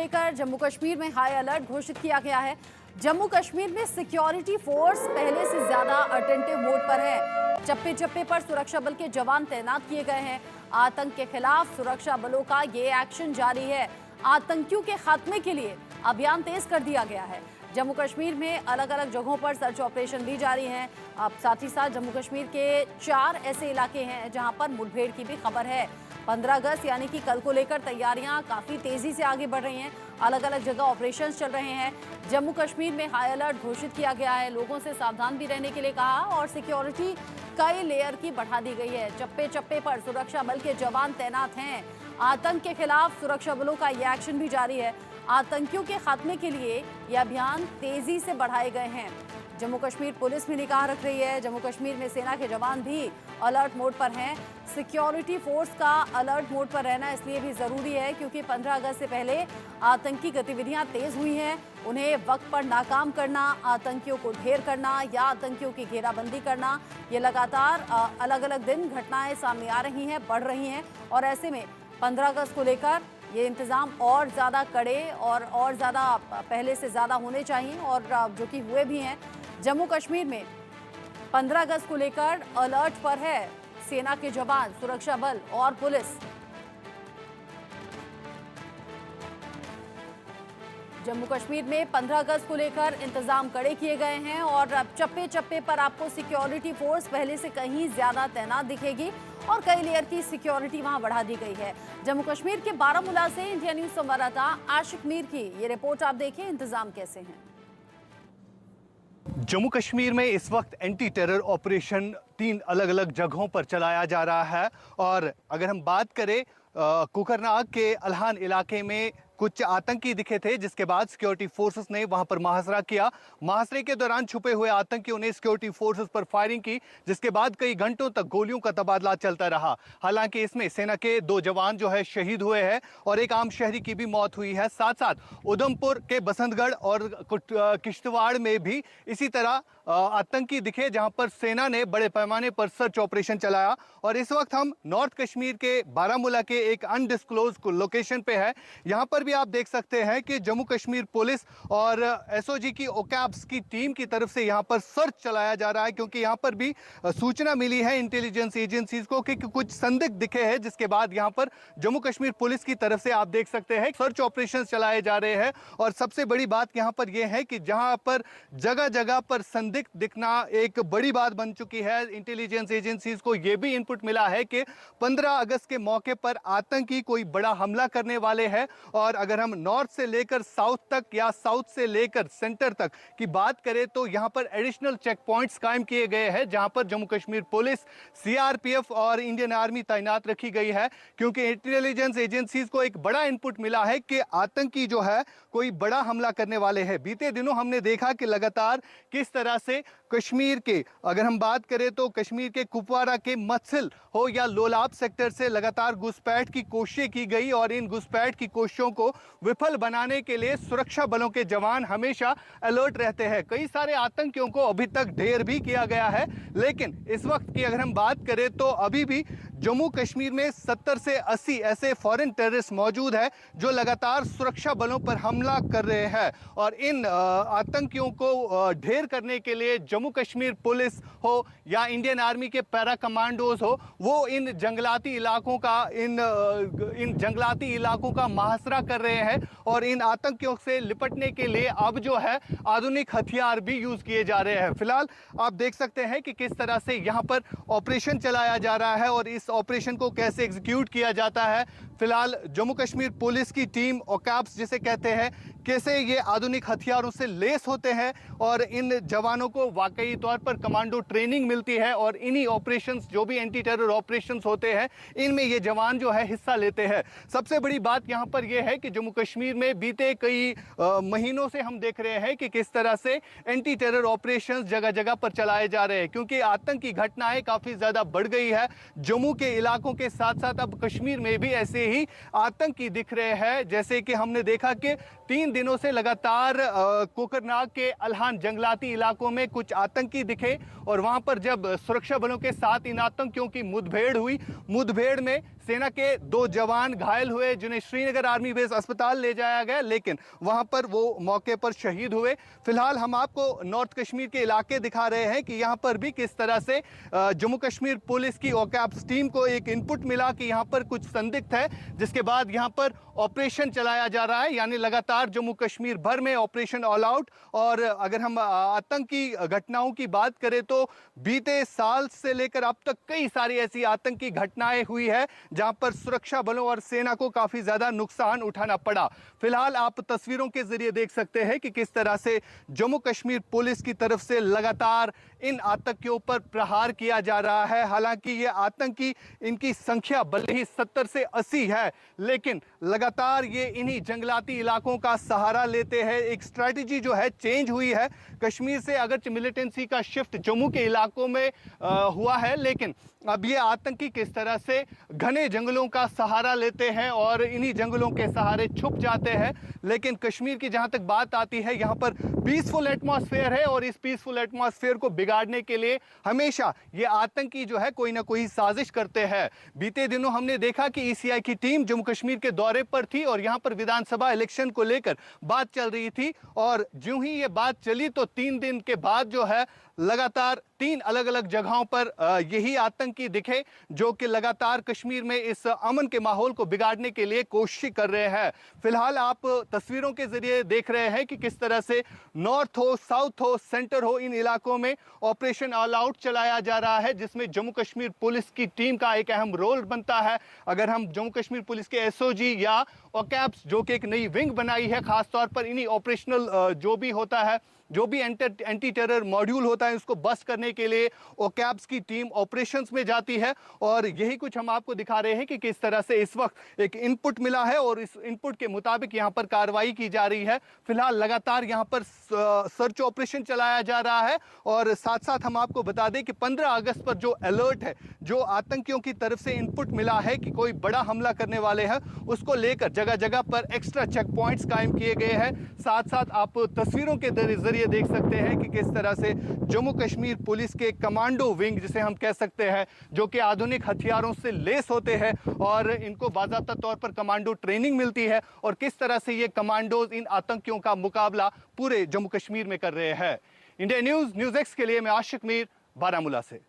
लेकर जम्मू कश्मीर में high alert घोषित किया गया है। जम्मू कश्मीर में सिक्योरिटी फोर्स पहले से ज्यादा अटेंटिव मोड पर है। चप्पे चप्पे पर सुरक्षा बल के जवान तैनात किए गए हैं। आतंक के खिलाफ सुरक्षा बलों का ये एक्शन जारी है। आतंकियों के खात्मे के लिए अभियान तेज कर दिया गया है। जम्मू कश्मीर में अलग अलग जगहों पर सर्च ऑपरेशन भी जारी हैं। अब साथ ही साथ जम्मू कश्मीर के 4 ऐसे इलाके हैं जहां पर मुठभेड़ की भी खबर है। 15 अगस्त यानी कि कल को लेकर तैयारियां काफी तेजी से आगे बढ़ रही हैं। अलग अलग जगह ऑपरेशंस चल रहे हैं। जम्मू कश्मीर में हाई अलर्ट घोषित किया गया है। लोगों से सावधान भी रहने के लिए कहा और सिक्योरिटी कई लेयर की बढ़ा दी गई है। चप्पे चप्पे पर सुरक्षा बल के जवान तैनात हैं। आतंक के खिलाफ सुरक्षा बलों का ये एक्शन भी जारी है। आतंकियों के खात्मे के लिए ये अभियान तेजी से बढ़ाए गए हैं। जम्मू कश्मीर पुलिस भी निगाह रख रही है। जम्मू कश्मीर में सेना के जवान भी अलर्ट मोड पर हैं। सिक्योरिटी फोर्स का अलर्ट मोड पर रहना इसलिए भी जरूरी है क्योंकि 15 अगस्त से पहले आतंकी गतिविधियां तेज हुई हैं। उन्हें वक्त पर नाकाम करना, आतंकियों को ढेर करना या आतंकियों की घेराबंदी करना, ये लगातार अलग अलग दिन घटनाएं सामने आ रही हैं, बढ़ रही हैं। और ऐसे में 15 अगस्त को लेकर ये इंतज़ाम और ज़्यादा कड़े और ज़्यादा पहले से ज़्यादा होने चाहिए और जो कि हुए भी हैं। जम्मू कश्मीर में 15 अगस्त को लेकर अलर्ट पर है सेना के जवान, सुरक्षा बल और पुलिस। जम्मू कश्मीर में 15 अगस्त को लेकर इंतजाम कड़े किए गए हैं और अब चप्पे चप्पे पर आपको सिक्योरिटी फोर्स पहले से कहीं ज्यादा तैनात दिखेगी और कई लेयर की सिक्योरिटी वहां बढ़ा दी गई है। जम्मू कश्मीर के बारामूला से इंडिया न्यूज संवाददाता आशिक मीर की ये रिपोर्ट आप देखें, इंतजाम कैसे हैं। जम्मू कश्मीर में इस वक्त एंटी टेरर ऑपरेशन 3 अलग अलग जगहों पर चलाया जा रहा है और अगर हम बात करें कोकरनाग के अलहान इलाके में कुछ आतंकी दिखे थे, जिसके बाद सिक्योरिटी फोर्सेस ने वहां पर मुहासरा किया। मुहासरे के दौरान छुपे हुए आतंकियों ने सिक्योरिटी फोर्सेस पर फायरिंग की, जिसके बाद कई घंटों तक गोलियों का तबादला चलता रहा। हालांकि इसमें सेना के 2 जवान जो है शहीद हुए हैं और एक आम शहरी की भी मौत हुई है। साथ साथ उधमपुर के बसंतगढ़ और किश्तवाड़ में भी इसी तरह आतंकी दिखे, जहां पर सेना ने बड़े पैमाने पर सर्च ऑपरेशन चलाया। और इस वक्त हम नॉर्थ कश्मीर के बारामूला के एक अनडिस्क्लोज लोकेशन पे है। यहां पर भी आप देख सकते हैं कि जम्मू कश्मीर पुलिस और एसओजी की ओकैप्स की टीम की तरफ से यहां पर सर्च चलाया जा रहा है, क्योंकि यहां पर भी सूचना मिली है इंटेलिजेंस एजेंसीज को कि कुछ संदिग्ध दिखे हैं, जिसके बाद यहां पर जम्मू कश्मीर पुलिस की तरफ से आप देख सकते हैं सर्च ऑपरेशन चलाए जा रहे हैं। और सबसे बड़ी बात यहां पर यह है कि जहां पर जगह जगह पर संदिग्ध दिखना एक बड़ी बात बन चुकी है। इंटेलिजेंस एजेंसीज को यह भी इनपुट मिला है कि 15 अगस्त के मौके पर आतंकी कोई बड़ा हमला करने वाले हैं। और अगर हम नॉर्थ से लेकर साउथ तक या साउथ से लेकर सेंटर तक की बात करें तो यहां पर एडिशनल चेक पॉइंट्स कायम किए गए हैं, जहां पर जम्मू कश्मीर पुलिस, सीआरपीएफ और इंडियन आर्मी तैनात रखी गई है, क्योंकि इंटेलिजेंस एजेंसीज को एक बड़ा इनपुट मिला है कि आतंकी जो है कोई बड़ा हमला करने वाले हैं। बीते दिनों हमने देखा कि लगातार किस तरह से कश्मीर के, अगर हम बात करें तो कश्मीर के कुपवारा के मत्सिल हो या लोलाब सेक्टर से लगातार घुसपैठ की कोशिशें की गई और इन घुसपैठ की कोशिशों को विफल बनाने के लिए सुरक्षा बलों के जवान हमेशा अलर्ट रहते हैं। कई सारे आतंकियों को अभी तक ढेर भी किया गया है, लेकिन इस वक्त की अगर हम बात करें तो अभी भी जम्मू कश्मीर में 70 से 80 ऐसे फॉरेन टेररिस्ट मौजूद है जो लगातार सुरक्षा बलों पर हमला कर रहे हैं। और इन आतंकियों को ढेर करने के लिए जम्मू कश्मीर पुलिस हो या इंडियन आर्मी के पैरा कमांडोज हो, वो इन जंगलाती इलाकों का मुहासरा कर रहे हैं और इन आतंकियों से लिपटने के लिए अब जो है आधुनिक हथियार भी यूज किए जा रहे हैं। फिलहाल आप देख सकते हैं कि किस तरह से यहां पर ऑपरेशन चलाया जा रहा है और इस ऑपरेशन को कैसे एग्जीक्यूट किया जाता है। फिलहाल जम्मू कश्मीर पुलिस की टीम, ओकैप्स जिसे कहते हैं, कैसे ये आधुनिक हथियारों से लेस होते हैं और इन जवानों को वाकई तौर पर कमांडो ट्रेनिंग मिलती है और इन्हीं ऑपरेशंस, जो भी एंटी टेरर ऑपरेशंस होते हैं, इनमें ये जवान जो है हिस्सा लेते हैं। सबसे बड़ी बात यहाँ पर यह है कि जम्मू कश्मीर में बीते कई महीनों से हम देख रहे हैं कि किस तरह से एंटी टेरर ऑपरेशंस जगह जगह पर चलाए जा रहे हैं, क्योंकि आतंक की घटनाएं काफी ज्यादा बढ़ गई है। जम्मू के इलाकों के साथ साथ अब कश्मीर में भी ऐसे ही आतंकी दिख रहे हैं। जैसे कि हमने देखा कि 3 दिनों से लगातार कोकरनाग के अलहान जंगलाती इलाकों में कुछ आतंकी दिखे और वहां पर जब सुरक्षा बलों के साथ इन आतंकियों की मुठभेड़ हुई, मुठभेड़ में सेना के 2 जवान घायल हुए जिन्हें श्रीनगर आर्मी बेस अस्पताल ले जाया गया, लेकिन वहां पर वो मौके पर शहीद हुए। फिलहाल हम आपको नॉर्थ कश्मीर के इलाके दिखा रहे हैं कि यहां पर भी किस तरह से जम्मू कश्मीर पुलिस की ओकैप्स टीम को एक इनपुट मिला कि यहां पर कुछ संदिग्ध है, जिसके बाद यहां पर ऑपरेशन चलाया जा रहा है, यानी लगातार जम्मू कश्मीर भर में ऑपरेशन ऑल आउट। और अगर हम आतंकी घटनाओं की बात करें तो बीते साल से लेकर अब तक कई सारी ऐसी आतंकी घटनाएं हुई है जहां पर सुरक्षा बलों और सेना को काफी ज्यादा नुकसान उठाना पड़ा। फिलहाल आप तस्वीरों के जरिए देख सकते हैं कि किस तरह से जम्मू कश्मीर पुलिस की तरफ से लगातार इन आतंकियों पर प्रहार किया जा रहा है। हालांकि ये आतंकी, इनकी संख्या भले ही 70 से 80 है, लेकिन लगातार ये इन्हीं जंगलाती इलाकों का सहारा लेते हैं। एक स्ट्रैटेजी जो है चेंज हुई है। कश्मीर से अगर मिलिटेंसी का शिफ्ट जम्मू के इलाकों में हुआ है, लेकिन अब ये आतंकी किस तरह से घने जंगलों का सहारा लेते हैं और इन्हीं जंगलों के सहारे छुप जाते हैं। लेकिन कश्मीर की जहां तक बात आती है, यहां पर पीसफुल एटमॉस्फेयर है और इस पीसफुल एटमॉस्फेयर को बिगाड़ने के लिए हमेशा ये आतंकी जो है कोई ना कोई साजिश करते हैं। बीते दिनों हमने देखा कि ईसीआई की टीम जम्मू कश्मीर के दौरे पर थी और यहां पर विधानसभा इलेक्शन को लेकर बात चल रही थी, और ज्यों ही ये बात चली तो 3 दिन के बाद जो है लगातार 3 अलग अलग जगहों पर यही आतंकी दिखे जो कि लगातार कश्मीर में इस अमन के माहौल को बिगाड़ने के लिए कोशिश कर रहे हैं। फिलहाल आप तस्वीरों के जरिए देख रहे हैं कि किस तरह से नॉर्थ हो, साउथ हो, सेंटर हो, इन इलाकों में ऑपरेशन ऑल आउट चलाया जा रहा है, जिसमें जम्मू कश्मीर पुलिस की टीम का एक अहम रोल बनता है। अगर हम जम्मू कश्मीर पुलिस के एसओजी या ओकैप्स, जो कि एक नई विंग बनाई है खासतौर पर इन्हीं ऑपरेशनल जो भी होता है, जो भी एंटी टेरर मॉड्यूल होता है, उसको बस्ट करने के लिए ओकैप्स की टीम ऑपरेशंस में जाती है। और यही कुछ हम आपको दिखा रहे हैं कि किस तरह से इस वक्त एक इनपुट मिला है और इस इनपुट के मुताबिक यहां पर कार्रवाई की जा रही है। फिलहाल लगातार यहां पर सर्च ऑपरेशन चलाया जा रहा है। और साथ साथ हम आपको बता दें कि 15 अगस्त पर जो अलर्ट है, जो आतंकियों की तरफ से इनपुट मिला है कि कोई बड़ा हमला करने वाले हैं, उसको लेकर जगह जगह पर एक्स्ट्रा चेक पॉइंट्स कायम किए गए हैं। साथ साथ आप तस्वीरों के जरिए देख सकते हैं कि किस तरह से जम्मू कश्मीर पुलिस के कमांडो विंग, जिसे हम कह सकते हैं, जो कि आधुनिक हथियारों से लेस होते हैं और इनको बाज़ाब्ता तौर पर कमांडो ट्रेनिंग मिलती है, और किस तरह से ये कमांडोज इन आतंकियों का मुकाबला पूरे जम्मू कश्मीर में कर रहे हैं। इंडिया न्यूज़ एक्स के लिए मैं आशिक मीर, बारामूला से।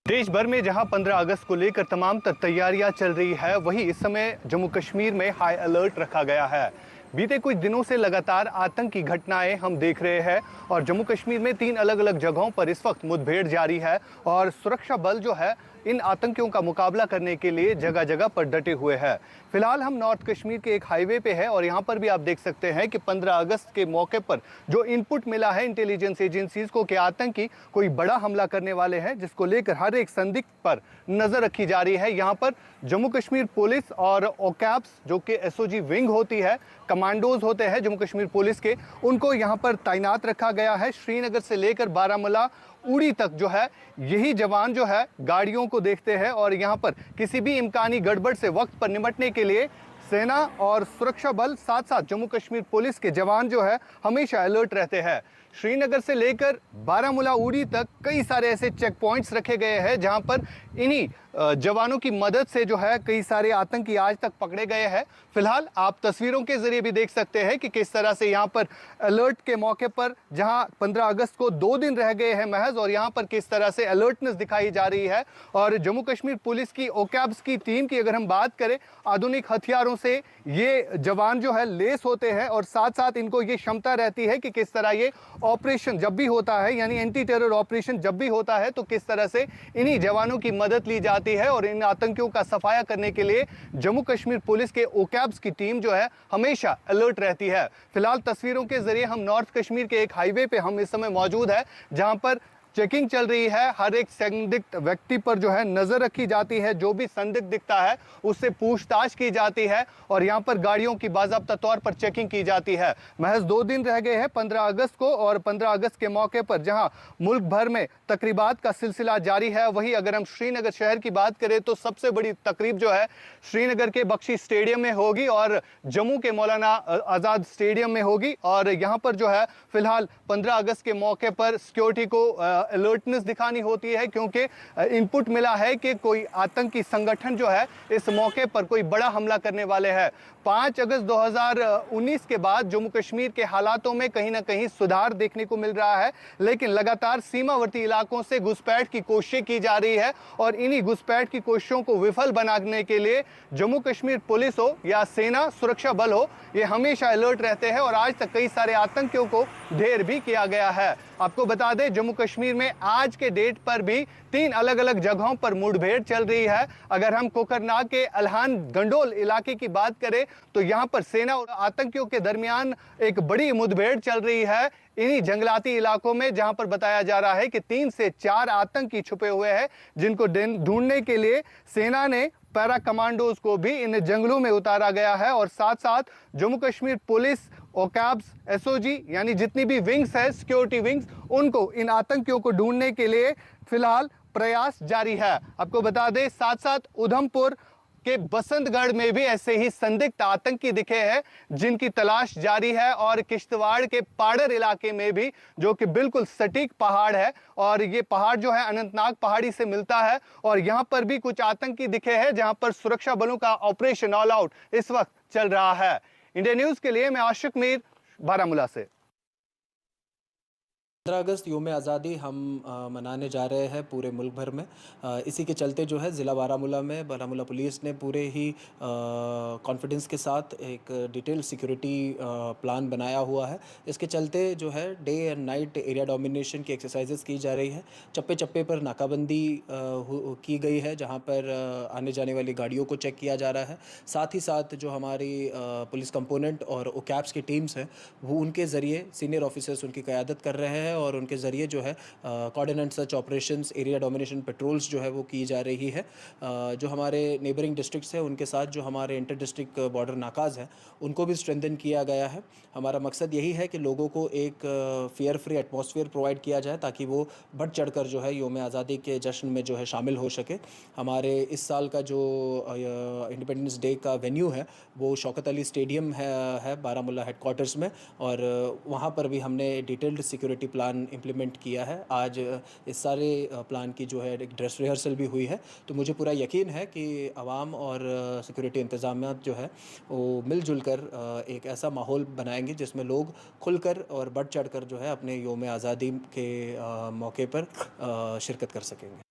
देश भर में जहां 15 अगस्त को लेकर तमाम तैयारियां चल रही है, वहीं इस समय जम्मू कश्मीर में हाई अलर्ट रखा गया है। बीते कुछ दिनों से लगातार आतंकी घटनाएं हम देख रहे हैं और जम्मू कश्मीर में 3 अलग अलग जगहों पर इस वक्त मुठभेड़ जारी है और सुरक्षा बल जो है इन आतंकियों का मुकाबला करने के लिए जगह जगह पर डटे हुए हैं। फिलहाल हम नॉर्थ कश्मीर के एक हाईवे पे है और यहाँ पर भी आप देख सकते हैं कि 15 अगस्त के मौके पर जो इनपुट मिला है इंटेलिजेंस एजेंसीज को कि आतंकी कोई बड़ा हमला करने वाले हैं, जिसको लेकर हर एक संदिग्ध पर नजर रखी जा रही है। यहाँ पर जम्मू कश्मीर पुलिस और ओकैप्स, जो कि एसओजी विंग होती है, कमांडोज होते हैं जम्मू कश्मीर पुलिस के, उनको यहाँ पर तैनात रखा गया है। श्रीनगर से लेकर बारामूला, उड़ी तक जो है यही जवान जो है गाड़ियों को देखते हैं और यहाँ पर किसी भी इम्कानी गड़बड़ से वक्त पर निपटने के लिए सेना और सुरक्षा बल, साथ साथ जम्मू कश्मीर पुलिस के जवान जो है हमेशा अलर्ट रहते हैं। श्रीनगर से लेकर बारामूला, उड़ी तक कई सारे ऐसे चेक पॉइंट्स रखे गए हैं जहां पर इन्हीं जवानों की मदद से जो है कई सारे आतंकी आज तक पकड़े गए हैं। फिलहाल आप तस्वीरों के जरिए भी देख सकते हैं कि किस तरह से यहाँ पर अलर्ट के मौके पर, जहां 15 अगस्त को 2 दिन रह गए हैं महज, और यहाँ पर किस तरह से अलर्टनेस दिखाई जा रही है। और जम्मू कश्मीर पुलिस की ओकैप्स की टीम की अगर हम बात करें, आधुनिक हथियारों से ये जवान जो है लेस होते हैं और साथ साथ इनको ये क्षमता रहती है कि किस तरह ये ऑपरेशन जब भी होता है, यानी एंटी टेरर ऑपरेशन जब भी होता है, तो किस तरह से इन्हीं जवानों की मदद ली जाती है और इन आतंकियों का सफाया करने के लिए जम्मू कश्मीर पुलिस के ओकैप्स की टीम जो है हमेशा अलर्ट रहती है। फिलहाल तस्वीरों के जरिए हम नॉर्थ कश्मीर के एक हाईवे पे हम इस समय मौजूद है, जहां पर चेकिंग चल रही है। हर एक संदिग्ध व्यक्ति पर जो है नजर रखी जाती है, जो भी संदिग्ध दिखता है उससे पूछताछ की जाती है और यहाँ पर गाड़ियों की बाज़ाब्ता तौर पर चेकिंग की जाती है। महज 2 दिन रह गए हैं 15 अगस्त को, और 15 अगस्त के मौके पर जहां मुल्क भर में तकरीबात का सिलसिला जारी है, वही अगर हम श्रीनगर शहर की बात करें तो सबसे बड़ी तकरीब जो है श्रीनगर के बख्शी स्टेडियम में होगी और जम्मू के मौलाना आज़ाद स्टेडियम में होगी। और यहाँ पर जो है फिलहाल 15 अगस्त के मौके पर सिक्योरिटी को अलर्टनेस दिखानी होती है, क्योंकि इनपुट मिला है कि कोई आतंकी संगठन जो है इस मौके पर कोई बड़ा हमला करने वाले हैं। 5 अगस्त 2019 के बाद जम्मू कश्मीर के हालातों में कहीं ना कहीं सुधार देखने को मिल रहा है, लेकिन लगातार सीमावर्ती इलाकों से घुसपैठ की कोशिशें की जा रही है और इन्हीं घुसपैठ की कोशिशों को विफल बनाने के लिए जम्मू कश्मीर पुलिस हो या सेना सुरक्षा बल हो, ये हमेशा अलर्ट रहते हैं और आज तक कई सारे आतंकियों को ढेर भी किया गया है। आपको बता दें, जम्मू कश्मीर में आज के डेट पर भी 3 अलग अलग जगहों पर मुठभेड़ चल रही है। अगर हम कोकरनाग के अलहान गंडोल इलाके की बात करें तो यहां पर सेना और आतंकियों के दरमियान एक बड़ी मुठभेड़ चल रही है इन्हीं जंगलाती इलाकों में, जहां पर बताया जा रहा है कि 3 से 4 आतंकी छुपे हुए हैं, जिनको ढूंढने के लिए सेना ने पैरा कमांडोज को भी इन जंगलों में उतारा गया है और साथ साथ जम्मू कश्मीर पुलिस, ओकैब्स, एसओजी यानी जितनी भी विंग्स है, सिक्योरिटी विंग्स, उनको इन आतंकियों को ढूंढने के लिए फिलहाल प्रयास जारी है। आपको बता दें, साथ साथ उधमपुर के बसंतगढ़ में भी ऐसे ही संदिग्ध आतंकी दिखे हैं जिनकी तलाश जारी है और किश्तवाड़ के पाड़र इलाके में भी, जो कि बिल्कुल सटीक पहाड़ है और ये पहाड़ जो है अनंतनाग पहाड़ी से मिलता है, और यहाँ पर भी कुछ आतंकी दिखे हैं जहाँ पर सुरक्षा बलों का ऑपरेशन ऑल आउट इस वक्त चल रहा है। इंडिया न्यूज के लिए मैं आशिक मीर, बारामूला से। 15 अगस्त योम आज़ादी हम मनाने जा रहे हैं पूरे मुल्क भर में। इसी के चलते जो है ज़िला बारामूला में बारामूला पुलिस ने पूरे ही कॉन्फिडेंस के साथ एक डिटेल सिक्योरिटी प्लान बनाया हुआ है। इसके चलते जो है day and night area domination की एक्सरसाइजेस की जा रही है। चप्पे चप्पे पर नाकाबंदी की गई है, जहां पर आने जाने वाली गाड़ियों को चेक किया जा रहा है। साथ ही साथ जो हमारी पुलिस कंपोनेंट और ओकैप्स की टीम्स हैं, वो उनके ज़रिए सीनियर ऑफिसर्स उनकी क़यादत कर रहे हैं और उनके ज़रिए जो है coordinate search operations, area domination patrols जो है वो की जा रही है। जो हमारे नेबरिंग डिस्ट्रिक्ट्स हैं उनके साथ जो हमारे इंटर डिस्ट्रिक्ट बॉर्डर नाकाज़ हैं उनको भी स्ट्रेंथन किया गया है। हमारा मकसद यही है कि लोगों को एक फियर फ्री एटमॉस्फेयर प्रोवाइड किया जाए ताकि वो बढ़ चढ़ कर जो है योम आज़ादी के जश्न में जो है शामिल हो सके। हमारे इस साल का जो इंडिपेंडेंस डे का वेन्यू है वो शौकत अली स्टेडियम है बारामूला हेडक्वार्टर्स में, और वहाँ पर भी हमने डिटेल्ड सिक्योरिटी प्लान इम्प्लीमेंट किया है। आज इस सारे प्लान की जो है एक ड्रेस रिहर्सल भी हुई है, तो मुझे पूरा यकीन है कि आवाम और सिक्योरिटी इंतज़ामिया जो है वो मिलजुल कर एक ऐसा माहौल बनाएंगे जिसमें लोग खुलकर और बढ़ चढ़ कर जो है अपने योम आज़ादी के मौके पर शिरकत कर सकेंगे।